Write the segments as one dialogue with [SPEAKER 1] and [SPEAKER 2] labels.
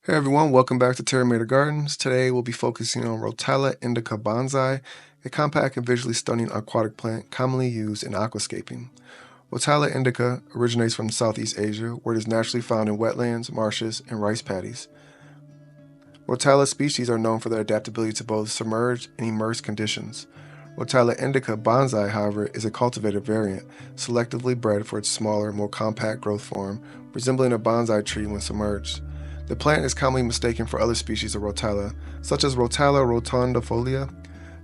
[SPEAKER 1] Hey everyone, welcome back to Terra Mater Gardens. Today we'll be focusing on Rótala Indica Bonsai, a compact and visually stunning aquatic plant commonly used in aquascaping. Rótala indica originates from Southeast Asia, where it is naturally found in wetlands, marshes, and rice paddies. Rótala species are known for their adaptability to both submerged and immersed conditions. Rótala Indica Bonsai, however, is a cultivated variant, selectively bred for its smaller, more compact growth form, resembling a bonsai tree when submerged. The plant is commonly mistaken for other species of Rótala, such as Rótala rotundifolia,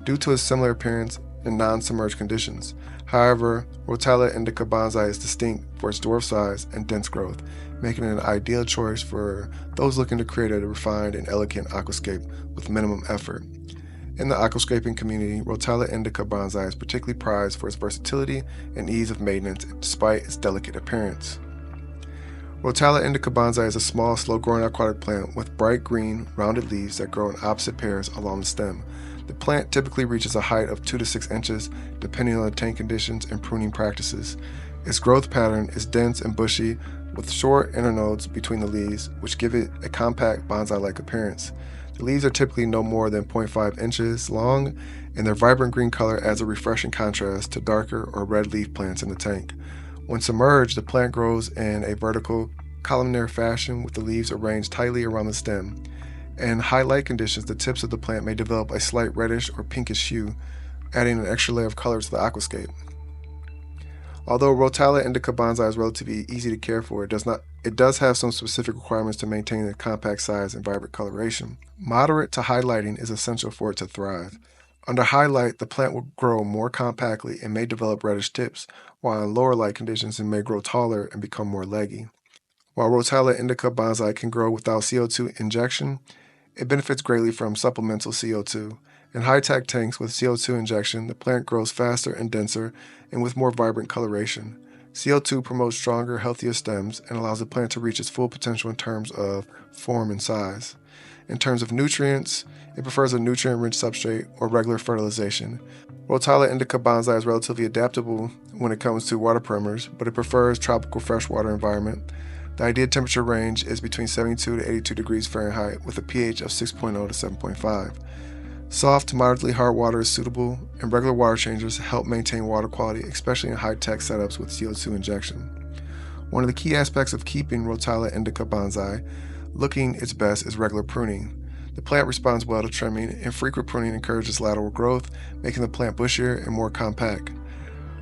[SPEAKER 1] due to its similar appearance in non-submerged conditions. However, Rótala Indica Bonsai is distinct for its dwarf size and dense growth, making it an ideal choice for those looking to create a refined and elegant aquascape with minimum effort. In the aquascaping community, Rótala Indica Bonsai is particularly prized for its versatility and ease of maintenance despite its delicate appearance. Rótala Indica Bonsai is a small, slow-growing aquatic plant with bright green, rounded leaves that grow in opposite pairs along the stem. The plant typically reaches a height of 2 to 6 inches, depending on the tank conditions and pruning practices. Its growth pattern is dense and bushy, with short internodes between the leaves, which give it a compact bonsai-like appearance. The leaves are typically no more than 0.5 inches long, and their vibrant green color adds a refreshing contrast to darker or red leaf plants in the tank. When submerged, the plant grows in a vertical, columnar fashion with the leaves arranged tightly around the stem. In high light conditions, the tips of the plant may develop a slight reddish or pinkish hue, adding an extra layer of color to the aquascape. Although Rótala Indica Bonsai is relatively easy to care for, it does have some specific requirements to maintain a compact size and vibrant coloration. Moderate to high lighting is essential for it to thrive. Under high light, the plant will grow more compactly and may develop reddish tips, while in lower light conditions it may grow taller and become more leggy. While Rótala Indica Bonsai can grow without CO2 injection, it benefits greatly from supplemental CO2. In high-tech tanks with CO2 injection, the plant grows faster and denser and with more vibrant coloration. CO2 promotes stronger, healthier stems and allows the plant to reach its full potential in terms of form and size. In terms of nutrients, it prefers a nutrient-rich substrate or regular fertilization. Rótala Indica Bonsai is relatively adaptable when it comes to water parameters, but it prefers tropical freshwater environment. The ideal temperature range is between 72 to 82 degrees Fahrenheit with a pH of 6.0 to 7.5. Soft to moderately hard water is suitable, and regular water changers help maintain water quality, especially in high-tech setups with CO2 injection. One of the key aspects of keeping Rótala Indica Bonsai looking its best is regular pruning. The plant responds well to trimming, and frequent pruning encourages lateral growth, making the plant bushier and more compact.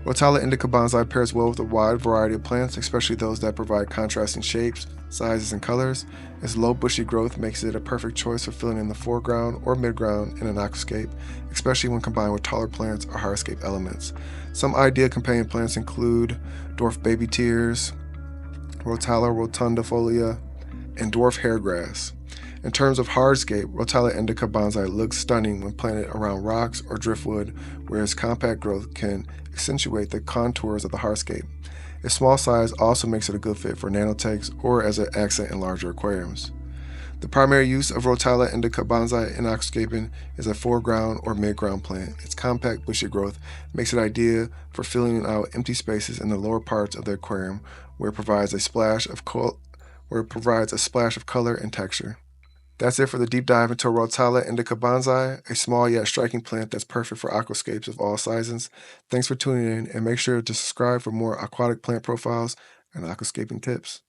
[SPEAKER 1] Rótala Indica Bonsai pairs well with a wide variety of plants, especially those that provide contrasting shapes, sizes, and colors. Its low bushy growth makes it a perfect choice for filling in the foreground or midground in an aquascape, especially when combined with taller plants or hardscape elements. Some ideal companion plants include dwarf baby tears, Rótala rotundifolia, and dwarf hairgrass. In terms of hardscape, Rótala Indica Bonsai looks stunning when planted around rocks or driftwood, where its compact growth can accentuate the contours of the hardscape. Its small size also makes it a good fit for nanotanks or as an accent in larger aquariums. The primary use of Rótala Indica Bonsai in aquascaping is a foreground or midground plant. Its compact bushy growth makes it ideal for filling out empty spaces in the lower parts of the aquarium, where it provides a splash of color and texture. That's it for the deep dive into Rótala Indica Bonsai, a small yet striking plant that's perfect for aquascapes of all sizes. Thanks for tuning in, and make sure to subscribe for more aquatic plant profiles and aquascaping tips.